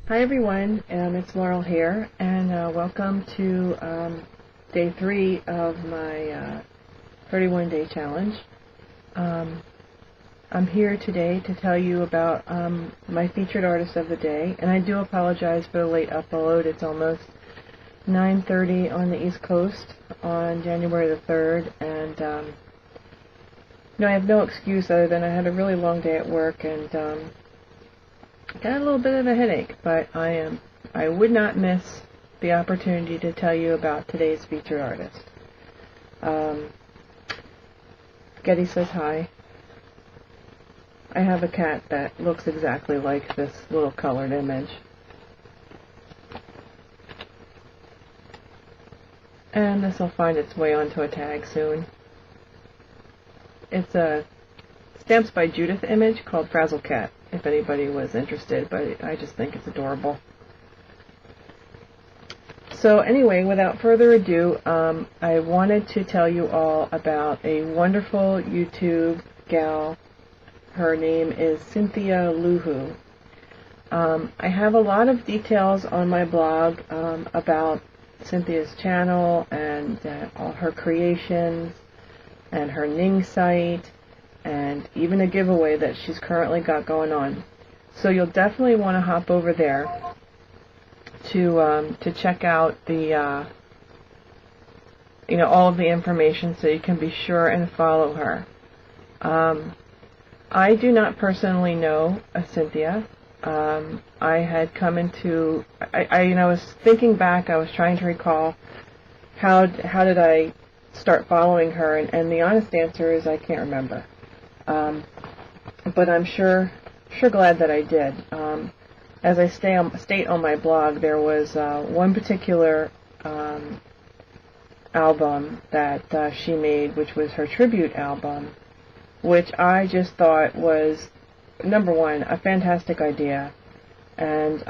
Hi everyone, it's Laurel here, and welcome to day 3 of my 31-day challenge. I'm here today to tell you about my featured artist of the day, and I do apologize for the late upload. It's almost 9:30 on the East Coast on January the 3rd, and I have no excuse other than I had a really long day at work and got a little bit of a headache, but I would not miss the opportunity to tell you about today's featured artist. Getty says hi. I have a cat that looks exactly like this little colored image. And this will find its way onto a tag soon. It's a Stamps by Judith image called Frazzle Cat, if anybody was interested, but I just think it's adorable. So anyway, without further ado, I wanted to tell you all about a wonderful YouTube gal. Her name is Cynthialoohoo. I have a lot of details on my blog about Cynthia's channel and all her creations and her Ning site, and even a giveaway that she's currently got going on. So you'll definitely want to hop over there to check out the all of the information, so you can be sure and follow her. I do not personally know Cynthia. I had come into I was thinking back. I was trying to recall how did I start following her, and the honest answer is I can't remember. But I'm sure glad that I did. As I state on my blog, there was one particular album that she made, which was her tribute album, which I just thought was, number one, a fantastic idea, and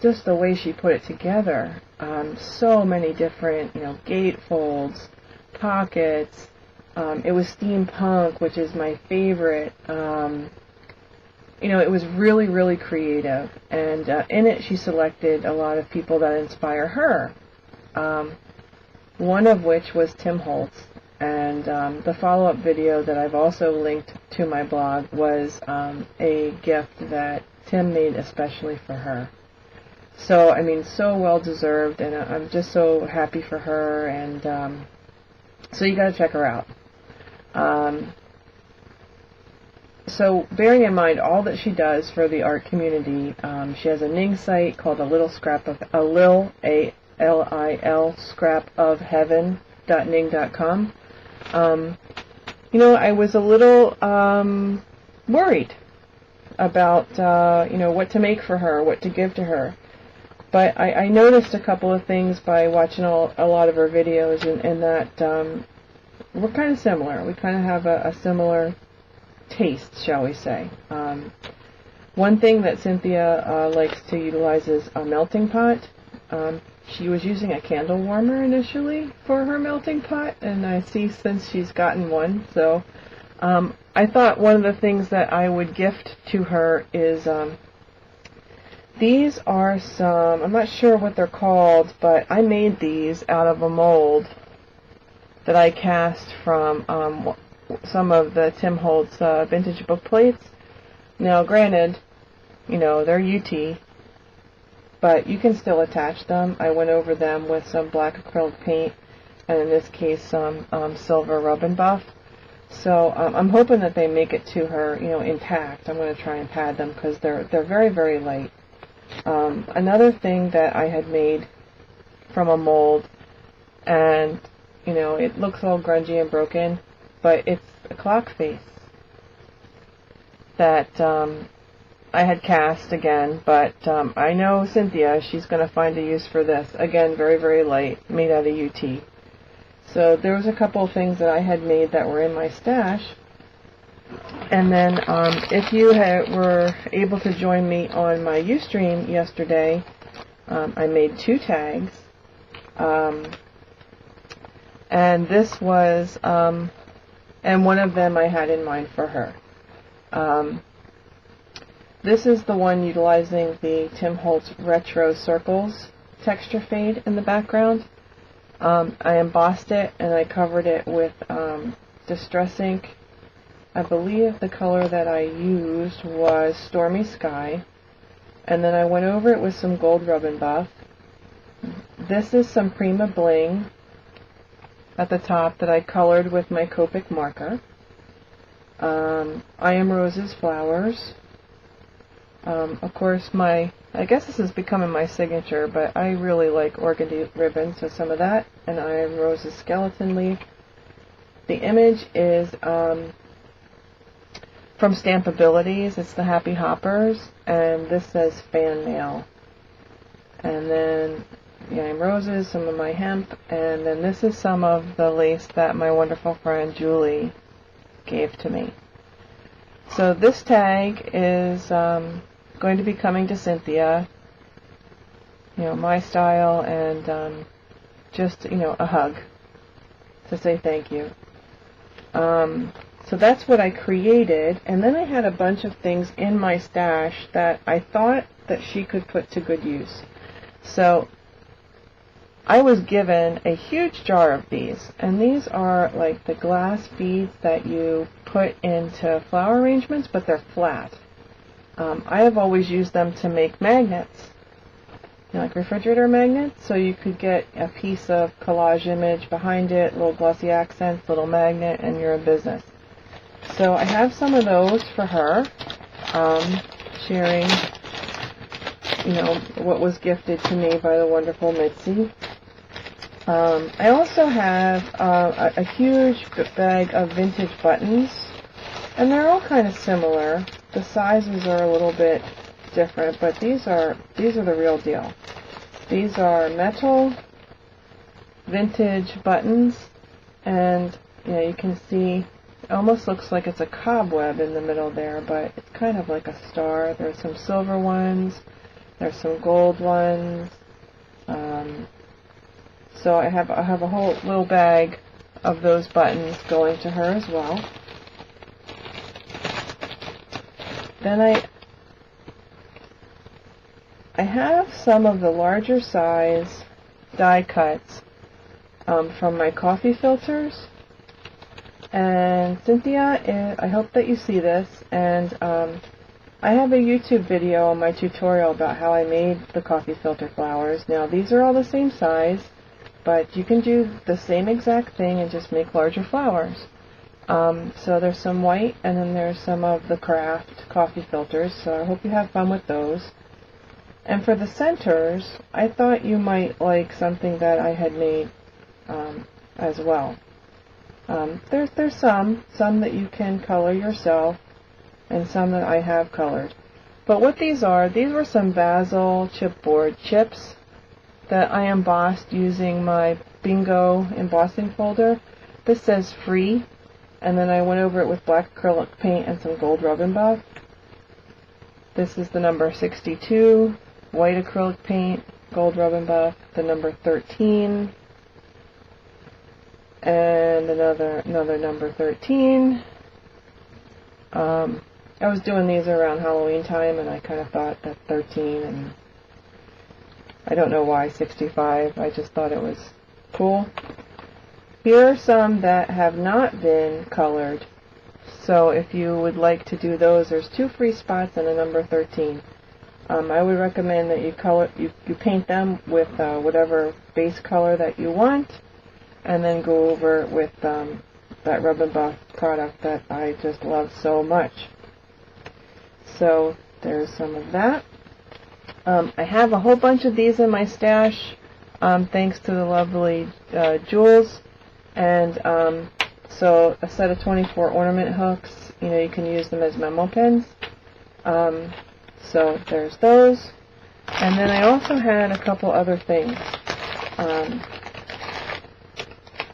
just the way she put it together. So many different, gatefolds, pockets. It was steampunk, which is my favorite. It was really, really creative. And in it, she selected a lot of people that inspire her. One of which was Tim Holtz. And the follow-up video that I've also linked to my blog was a gift that Tim made especially for her. So, so well-deserved, and I'm just so happy for her, and so you gotta check her out. So bearing in mind all that she does for the art community, she has a Ning site called Lil scrapofheaven.ning.com. I was a little worried about what to make for her, what to give to her. But I noticed a couple of things by watching a lot of her videos, and that we're kind of similar. We kind of have a similar taste, shall we say. One thing that Cynthia likes to utilize is a melting pot. She was using a candle warmer initially for her melting pot, and I see since she's gotten one. So I thought one of the things that I would gift to her is these are some, I'm not sure what they're called, but I made these out of a mold that I cast from some of the Tim Holtz vintage book plates. Now, granted, they're UT, but you can still attach them. I went over them with some black acrylic paint, and in this case, some silver rub and buff. So I'm hoping that they make it to her, intact. I'm going to try and pad them because they're very, very light. Another thing that I had made from a mold, and it looks all grungy and broken, but it's a clock face that I had cast again, but I know Cynthia, she's going to find a use for this. Again, very, very light, made out of UT. So there was a couple of things that I had made that were in my stash. And then if you were able to join me on my Ustream yesterday, I made 2 tags. And this was, and one of them I had in mind for her. This is the one utilizing the Tim Holtz Retro Circles texture fade in the background. I embossed it and I covered it with Distress ink. I believe the color that I used was Stormy Sky. And then I went over it with some gold rub and buff. This is some Prima Bling at the top that I colored with my Copic marker. I Am Rose's Flowers. Of course, I guess this is becoming my signature, but I really like organdy ribbon, so some of that. And I Am Rose's Skeleton Leaf. The image is from Stampabilities. It's the Happy Hoppers, and this says Fan Mail. And then the I Am Roses, some of my hemp, and then this is some of the lace that my wonderful friend Julie gave to me. So this tag is going to be coming to Cynthia, my style, and just, a hug to say thank you. So that's what I created, and then I had a bunch of things in my stash that I thought that she could put to good use. So I was given a huge jar of these, and these are like the glass beads that you put into flower arrangements, but they're flat. I have always used them to make magnets, like refrigerator magnets, so you could get a piece of collage image behind it, little glossy accents, little magnet, and you're in business. So I have some of those for her, sharing, what was gifted to me by the wonderful Mitzi. I also have a huge bag of vintage buttons, and they're all kind of similar. The sizes are a little bit different, but these are the real deal. These are metal vintage buttons, and you can see it almost looks like it's a cobweb in the middle there, but it's kind of like a star. There's some silver ones, there's some gold ones. So I have a whole little bag of those buttons going to her as well. Then I have some of the larger size die cuts from my coffee filters. And Cynthia, I hope that you see this, and I have a YouTube video on my tutorial about how I made the coffee filter flowers. Now these are all the same size, but you can do the same exact thing and just make larger flowers. So there's some white, and then there's some of the craft coffee filters, so I hope you have fun with those. And for the centers, I thought you might like something that I had made as well. There's some that you can color yourself, and some that I have colored. But what these were some basil chipboard chips that I embossed using my Bingo embossing folder. This says free, and then I went over it with black acrylic paint and some gold rub and buff. This is the number 62, white acrylic paint, gold rub and buff, the number 13, and another number 13. I was doing these around Halloween time, and I kind of thought that 13, and I don't know why 65, I just thought it was cool. Here are some that have not been colored, so if you would like to do those, there's 2 free spots and a number 13. I would recommend that you paint them with whatever base color that you want, and then go over with that Rub and Buff product that I just love so much. So there's some of that. I have a whole bunch of these in my stash, thanks to the lovely Jules. And so a set of 24 ornament hooks, you can use them as memo pins. So there's those. And then I also had a couple other things.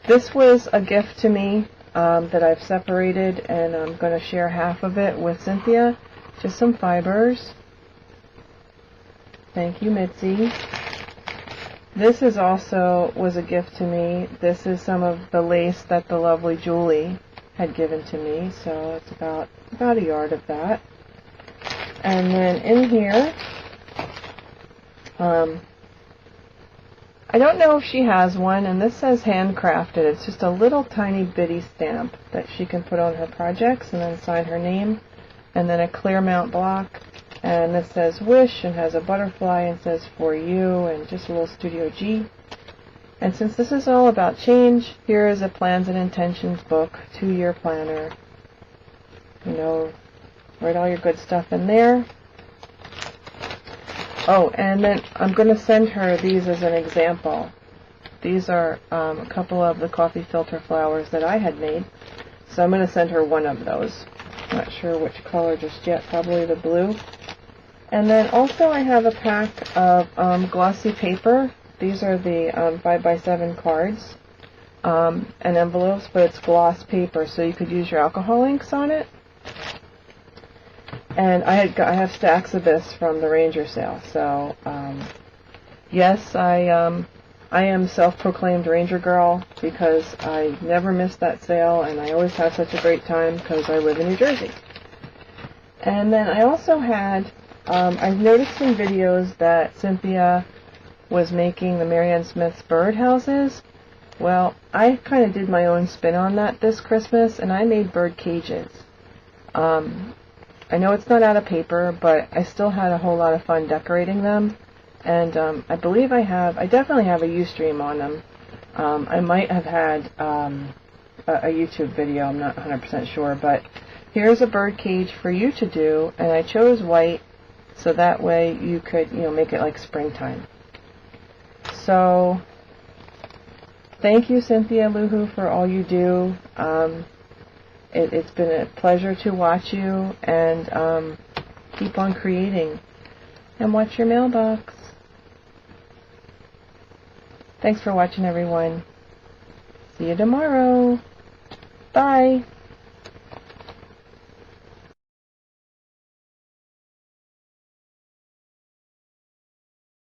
This was a gift to me that I've separated, and I'm going to share half of it with Cynthia. Just some fibers. Thank you, Mitzi. This is also was a gift to me. This is some of the lace that the lovely Julie had given to me, so it's about a yard of that. And then in here, I don't know if she has one, and this says handcrafted. It's just a little tiny bitty stamp that she can put on her projects and then sign her name, and then a clear mount block, and this says wish and has a butterfly and says for you and just a little Studio G. And since this is all about change, here is a plans and intentions book, 2-year planner. You know, write all your good stuff in there. Oh, and then I'm going to send her these as an example. These are a couple of the coffee filter flowers that I had made. So I'm going to send her one of those. Not sure which color just yet, probably the blue. And then also I have a pack of glossy paper. These are the 5x7 cards and envelopes, but it's gloss paper, so you could use your alcohol inks on it. And I have stacks of this from the Ranger sale. So yes, I am self-proclaimed Ranger girl because I never miss that sale, and I always have such a great time because I live in New Jersey. And then I also had I've noticed in videos that Cynthia was making the Marianne Smith's bird houses. Well, I kind of did my own spin on that this Christmas, and I made bird cages. I know it's not out of paper, but I still had a whole lot of fun decorating them. And I believe I definitely have a Ustream on them. I might have had a YouTube video, I'm not 100% sure, but here's a bird cage for you to do, and I chose white so that way you could, make it like springtime. So, thank you, Cynthialoohoo, for all you do. It's been a pleasure to watch you, and keep on creating. And watch your mailbox. Thanks for watching, everyone. See you tomorrow. Bye.